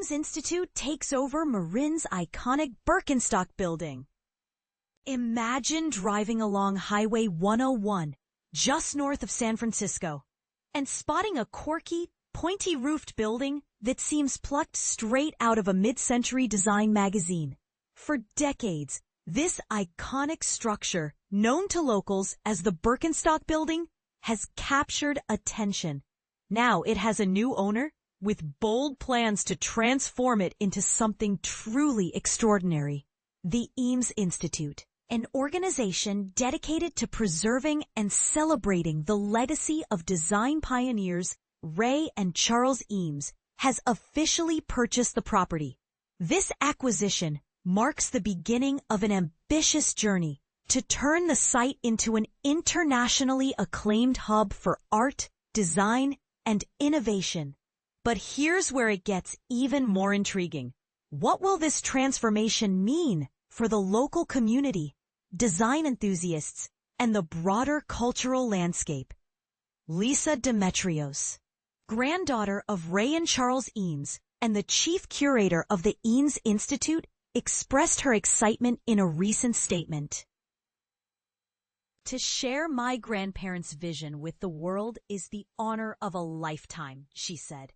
Eames Institute takes over Marin's iconic Birkenstock building. Imagine driving along Highway 101, just north of San Francisco, and spotting a quirky, pointy-roofed building that seems plucked straight out of a mid-century design magazine. For decades, this iconic structure, known to locals as the Birkenstock building, has captured attention. Now it has a new owner with bold plans to transform it into something truly extraordinary. The Eames Institute, an organization dedicated to preserving and celebrating the legacy of design pioneers Ray and Charles Eames, has officially purchased the property. This acquisition marks the beginning of an ambitious journey to turn the site into an internationally acclaimed hub for art, design, and innovation. But here's where it gets even more intriguing. What will this transformation mean for the local community, design enthusiasts, and the broader cultural landscape? Lisa Demetrios, granddaughter of Ray and Charles Eames and the chief curator of the Eames Institute, expressed her excitement in a recent statement. To share my grandparents' vision with the world is the honor of a lifetime, she said.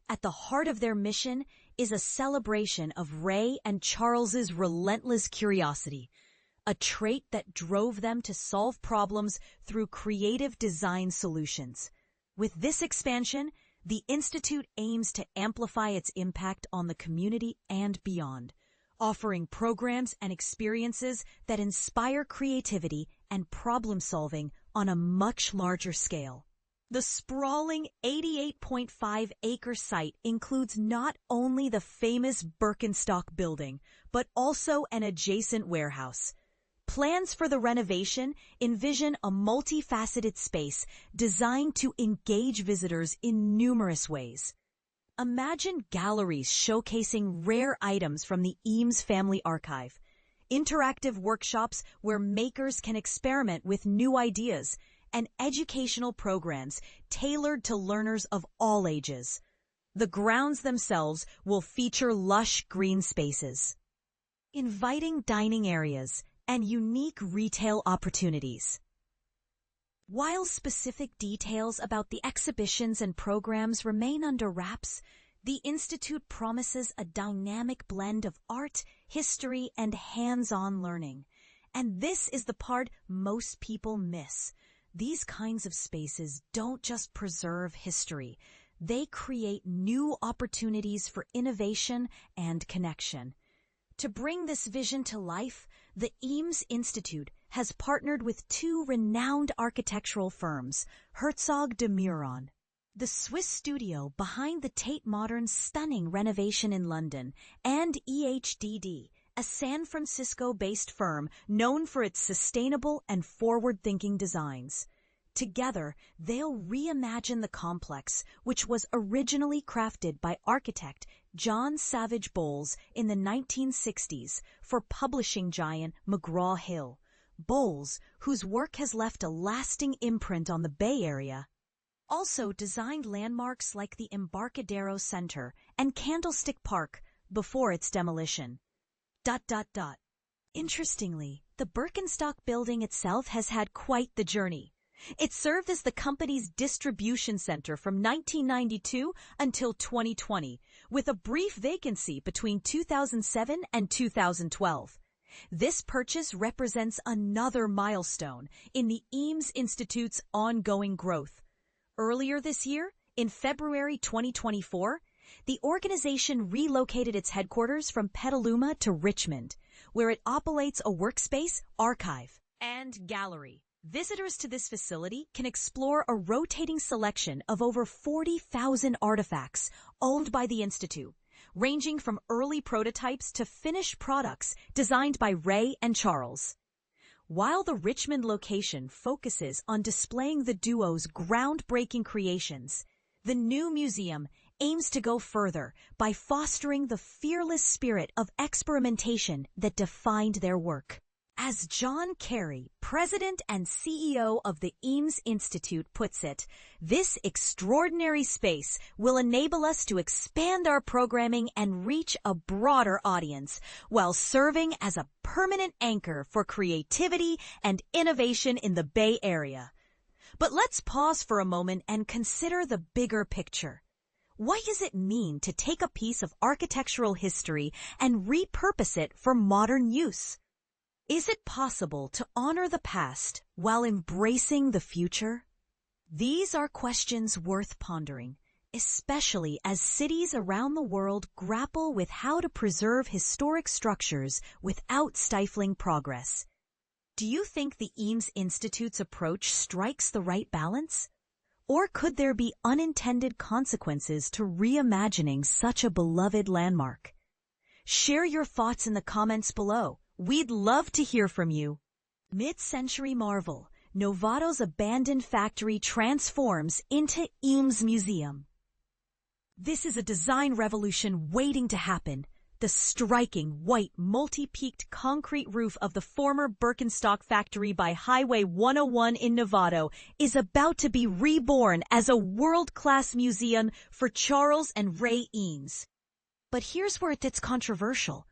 At the heart of their mission is a celebration of Ray and Charles's relentless curiosity, a trait that drove them to solve problems through creative design solutions. With this expansion, the Institute aims to amplify its impact on the community and beyond, offering programs and experiences that inspire creativity and problem-solving on a much larger scale. The sprawling 88.5-acre site includes not only the famous Birkenstock building, but also an adjacent warehouse. Plans for the renovation envision a multifaceted space designed to engage visitors in numerous ways. Imagine galleries showcasing rare items from the Eames family archive, interactive workshops where makers can experiment with new ideas, and educational programs tailored to learners of all ages. The grounds themselves will feature lush green spaces, inviting dining areas, and unique retail opportunities. While specific details about the exhibitions and programs remain under wraps, the Institute promises a dynamic blend of art, history, and hands-on learning. And this is the part most people miss. These kinds of spaces don't just preserve history. They create new opportunities for innovation and connection. To bring this vision to life, the Eames Institute has partnered with two renowned architectural firms, Herzog de Meuron, the Swiss studio behind the Tate Modern's stunning renovation in London, and EHDD, a San Francisco-based firm known for its sustainable and forward-thinking designs. Together, they'll reimagine the complex, which was originally crafted by architect John Savage Bowles in the 1960s for publishing giant McGraw-Hill. Bowles, whose work has left a lasting imprint on the Bay Area, also designed landmarks like the Embarcadero Center and Candlestick Park before its demolition. Interestingly, the Birkenstock building itself has had quite the journey. It served as the company's distribution center from 1992 until 2020, with a brief vacancy between 2007 and 2012. This purchase represents another milestone in the Eames Institute's ongoing growth. Earlier this year, in February 2024, the organization relocated its headquarters from Petaluma to Richmond, where it operates a workspace, archive, and gallery. Visitors to this facility can explore a rotating selection of over 40,000 artifacts owned by the Institute, ranging from early prototypes to finished products designed by Ray and Charles. While the Richmond location focuses on displaying the duo's groundbreaking creations, the new museum aims to go further by fostering the fearless spirit of experimentation that defined their work. As John Carey, President and CEO of the Eames Institute, puts it, this extraordinary space will enable us to expand our programming and reach a broader audience while serving as a permanent anchor for creativity and innovation in the Bay Area. But let's pause for a moment and consider the bigger picture. What does it mean to take a piece of architectural history and repurpose it for modern use? Is it possible to honor the past while embracing the future? These are questions worth pondering, especially as cities around the world grapple with how to preserve historic structures without stifling progress. Do you think the Eames Institute's approach strikes the right balance? Or could there be unintended consequences to reimagining such a beloved landmark? Share your thoughts in the comments below. We'd love to hear from you. Mid-century marvel, Novato's abandoned factory transforms into Eames Museum. This is a design revolution waiting to happen. The striking white multi-peaked concrete roof of the former Birkenstock factory by Highway 101 in Novato is about to be reborn as a world-class museum for Charles and Ray Eames. But here's where it gets controversial.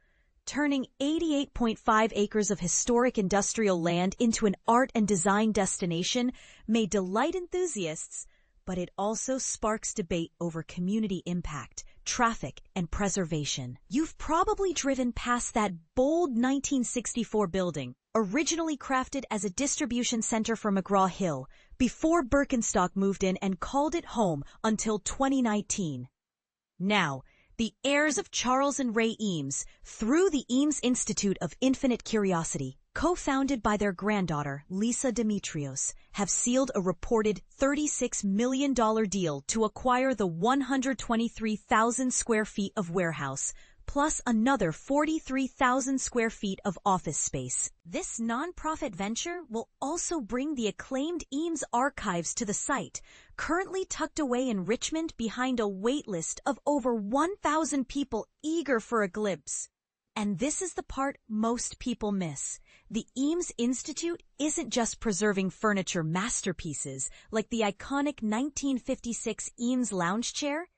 Turning 88.5 acres of historic industrial land into an art and design destination may delight enthusiasts, but it also sparks debate over community impact, traffic, and preservation. You've probably driven past that bold 1964 building, originally crafted as a distribution center for McGraw-Hill, before Birkenstock moved in and called it home until 2019. Now, the heirs of Charles and Ray Eames, through the Eames Institute of Infinite Curiosity, co-founded by their granddaughter, Lisa Demetrios, have sealed a reported $36 million deal to acquire the 123,000 square feet of warehouse, plus another 43,000 square feet of office space. This nonprofit venture will also bring the acclaimed Eames archives to the site, currently tucked away in Richmond behind a wait list of over 1,000 people eager for a glimpse. And this is the part most people miss. The Eames Institute isn't just preserving furniture masterpieces like the iconic 1956 Eames lounge chair.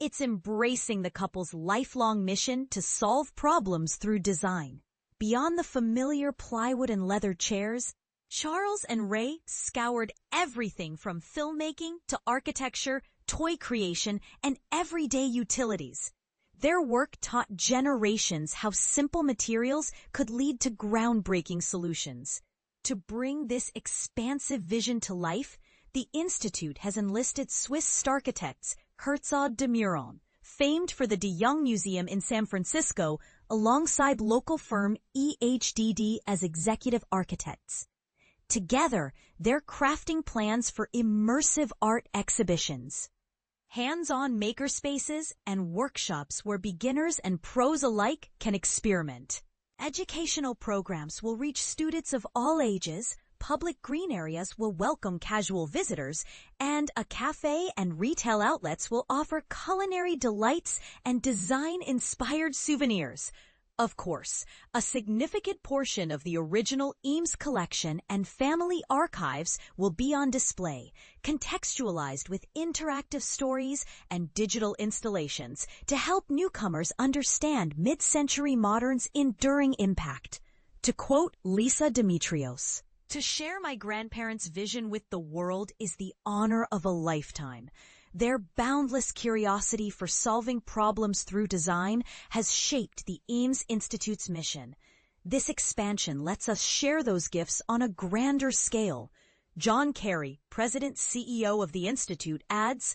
It's embracing the couple's lifelong mission to solve problems through design. Beyond the familiar plywood and leather chairs, Charles and Ray scoured everything from filmmaking to architecture, toy creation, and everyday utilities. Their work taught generations how simple materials could lead to groundbreaking solutions. To bring this expansive vision to life, the Institute has enlisted Swiss architects Herzog de Meuron, famed for the de Young Museum in San Francisco, alongside local firm EHDD as executive architects. Together, they're crafting plans for immersive art exhibitions, hands-on makerspaces, and workshops where beginners and pros alike can experiment. Educational programs will reach students of all ages, public green areas will welcome casual visitors, and a cafe and retail outlets will offer culinary delights and design-inspired souvenirs. Of course, a significant portion of the original Eames collection and family archives will be on display, contextualized with interactive stories and digital installations to help newcomers understand mid-century modern's enduring impact. To quote Lisa Demetrios, "To share my grandparents' vision with the world is the honor of a lifetime. Their boundless curiosity for solving problems through design has shaped the Eames Institute's mission. This expansion lets us share those gifts on a grander scale." John Carey, President-CEO of the Institute, adds,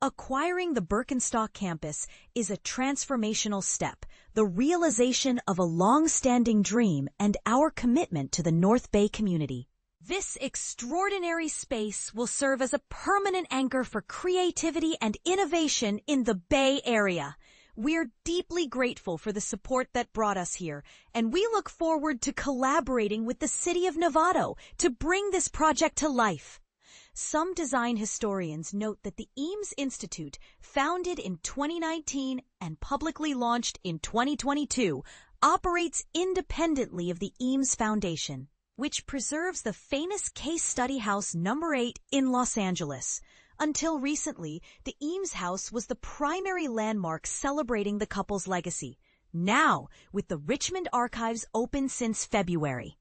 "Acquiring the Birkenstock campus is a transformational step, the realization of a long-standing dream and our commitment to the North Bay community. This extraordinary space will serve as a permanent anchor for creativity and innovation in the Bay Area. We're deeply grateful for the support that brought us here, and we look forward to collaborating with the city of Novato to bring this project to life." some design historians note that the Eames Institute, founded in 2019 and publicly launched in 2022, operates independently of the Eames Foundation, which preserves the famous Case Study House No. 8 in Los Angeles. Until recently, the Eames House was the primary landmark celebrating the couple's legacy. Now, with the Richmond Archives open since February,